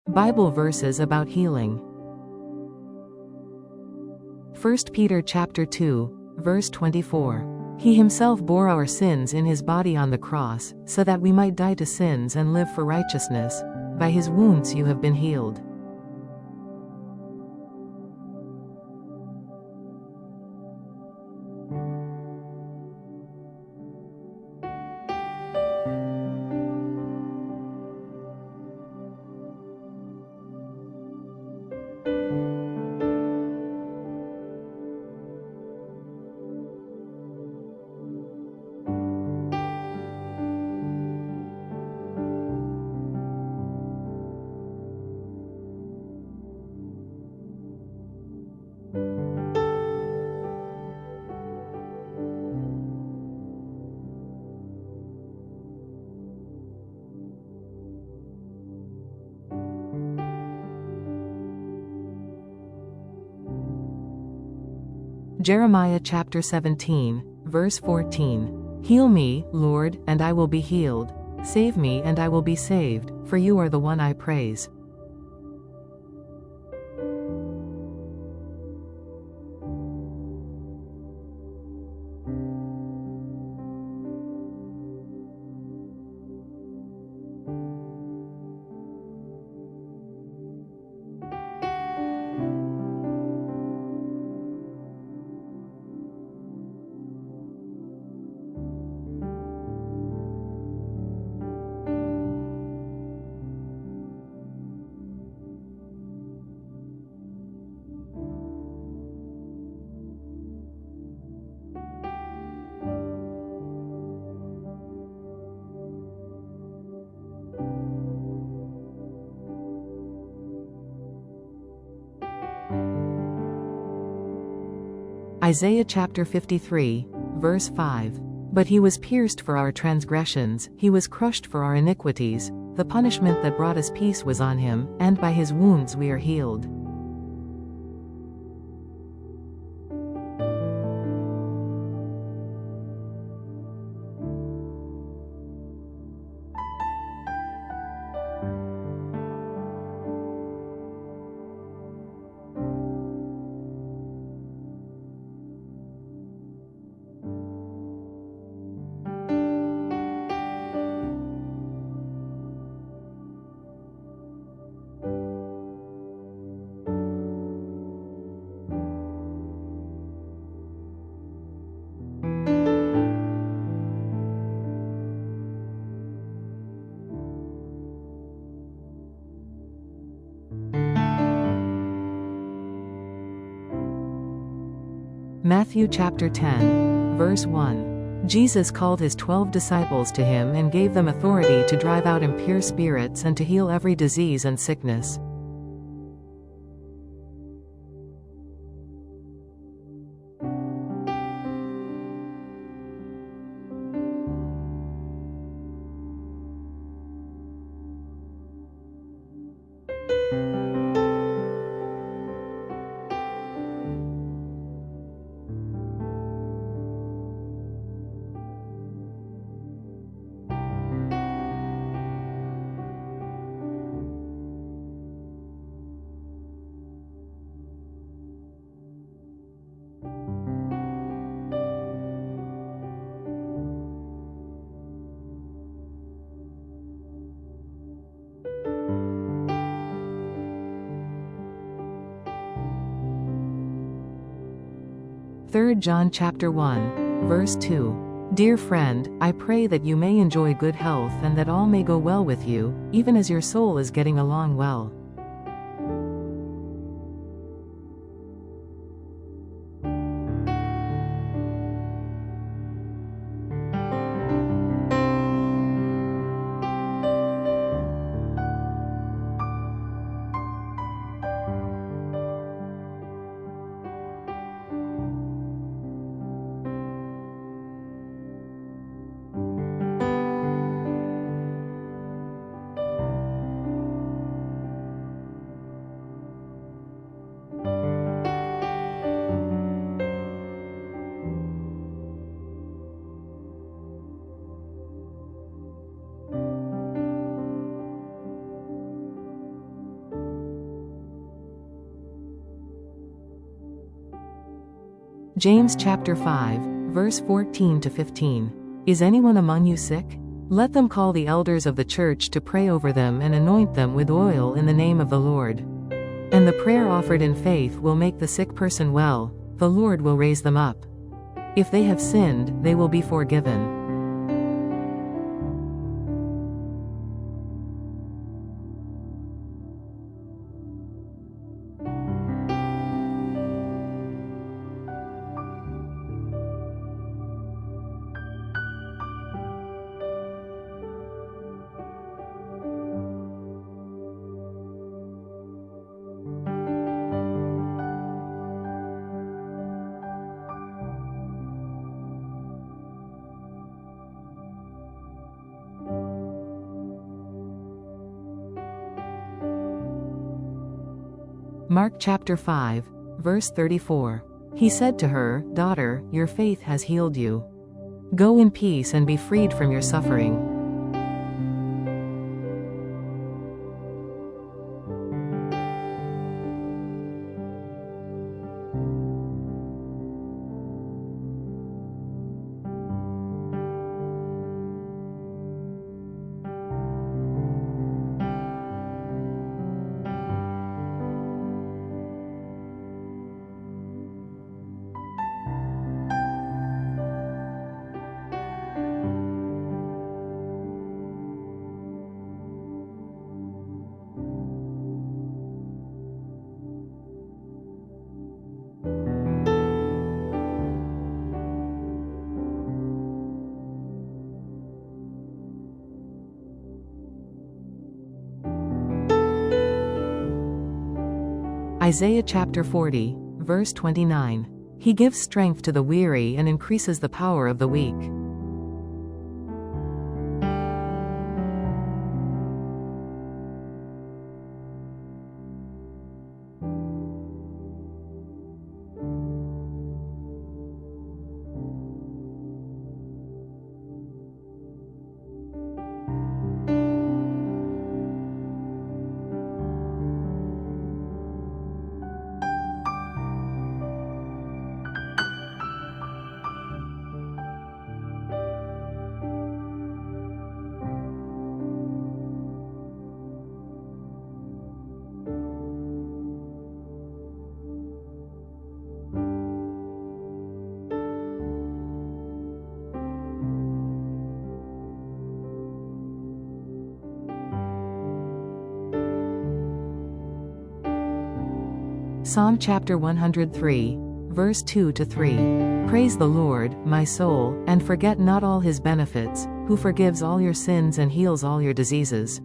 Bible verses about healing. 1 Peter chapter 2, verse 24. He himself bore our sins in his body on the cross, so that we might die to sins and live for righteousness. By his wounds you have been healed. Jeremiah chapter 17, verse 14. Heal me, Lord, and I will be healed. Save me and I will be saved, for you are the one I praise. Isaiah chapter 53, verse 5. But he was pierced for our transgressions, he was crushed for our iniquities, the punishment that brought us peace was on him, and by his wounds we are healed. Matthew chapter 10, verse 1. Jesus called his 12 disciples to him and gave them authority to drive out impure spirits and to heal every disease and sickness. John chapter 1, verse 2. Dear friend, I pray that you may enjoy good health and that all may go well with you, even as your soul is getting along well. James chapter 5, verse 14 to 15. Is anyone among you sick? Let them call the elders of the church to pray over them and anoint them with oil in the name of the Lord. And the prayer offered in faith will make the sick person well, the Lord will raise them up. If they have sinned, they will be forgiven. Mark chapter 5, verse 34. He said to her, "Daughter, your faith has healed you. Go in peace and be freed from your suffering." Isaiah chapter 40, verse 29. He gives strength to the weary and increases the power of the weak. Psalm chapter 103, verse 2 to 3. Praise the Lord, my soul, and forget not all his benefits, who forgives all your sins and heals all your diseases,